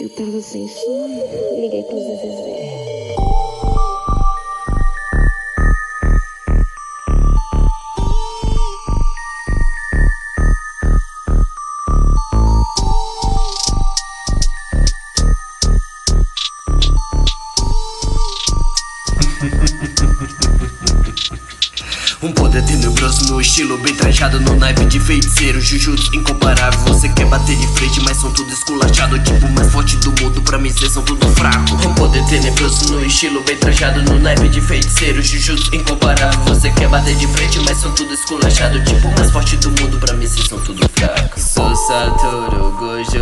Eu tava sem sono, liguei pro Zezé. Um poder tenebroso no estilo bem trajado, no naipe de feiticeiro, Jujutsu incomparável. Você quer bater de frente, mas são tudo esculachado. Tipo o mais forte do mundo, pra mim cês são tudo fraco. Um poder tenebroso no estilo bem trajado, no naipe de feiticeiro, Jujutsu incomparável. Você quer bater de frente, mas são tudo esculachado. Tipo o mais forte do mundo, pra mim cês são tudo fraco. Sou Satoru Gojo,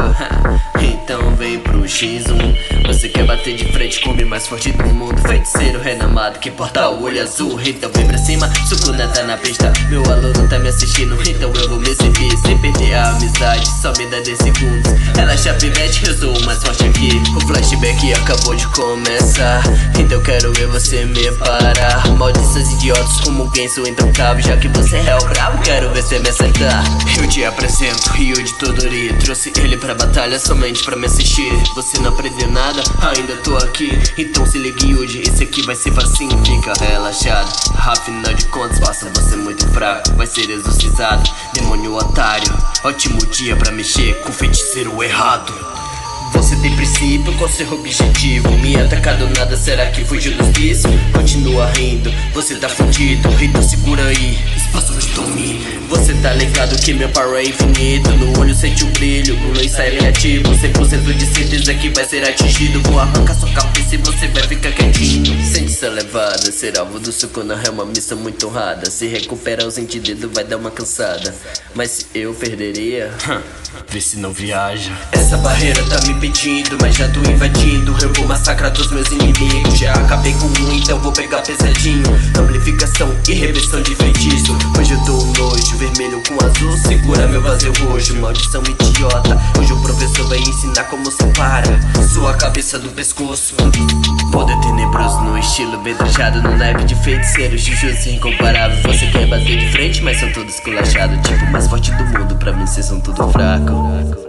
então vem pro X1. Você quer bater de frente com o mais forte do mundo, feiticeiro renomado que porta o olho azul. Então vem pra cima, Sukuna tá na pista, meu aluno tá me assistindo, então eu vou me exibir sem perder a amizade, só me dá 10 segundos. Relaxa pivete, eu sou o mais forte aqui. O flashback acabou de começar, então quero ver você me parar. Maldições idiotas como Genso intancável, já que você é o brabo, quero ver você me acertar. Eu te apresento Ryuji Todori, trouxe ele pra batalha somente pra me assistir. Você não aprendeu nada, ainda tô aqui, então se ligue Yuji, esse aqui vai ser facinho. Fica relaxado, afinal de contas passa você muito fraco, vai ser exorcizado, demônio otário. Ótimo dia pra mexer com o feiticeiro errado. Você tem princípio com seu objetivo, me atacar do nada, será que fugiu dos vícios? Continua rindo, você tá fudido, então segura aí, espaço de domínio. Você tá ligado que meu power é infinito, no olho sente o brilho, o luz sai ativo, 100% de certeza que vai ser atingido. Vou arrancar sua cabeça e você vai ficar quietinho. Sente sua levada, ser alvo do Sukuna é uma missão muito honrada. Se recuperar os dedos vai dar uma cansada, mas se eu perderia, vê se não viaja. Essa barreira tá me pedindo, mas já tô invadindo. Eu vou massacrar dos meus inimigos, já acabei com um, então vou pegar pesadinho. Amplificação e reversão de feitiço. Hoje eu dou um nojo, vermelho com azul, segura meu vazio roxo. Maldição idiota, hoje o professor vai ensinar como se para sua cabeça do pescoço. Poder tenebroso no estilo bem trajado, no naipe de feiticeiro, Jujutsu incomparável. Você quer bater de frente, mas são todos esculachados. Tipo o mais forte do mundo, pra mim cês são tudo fraco.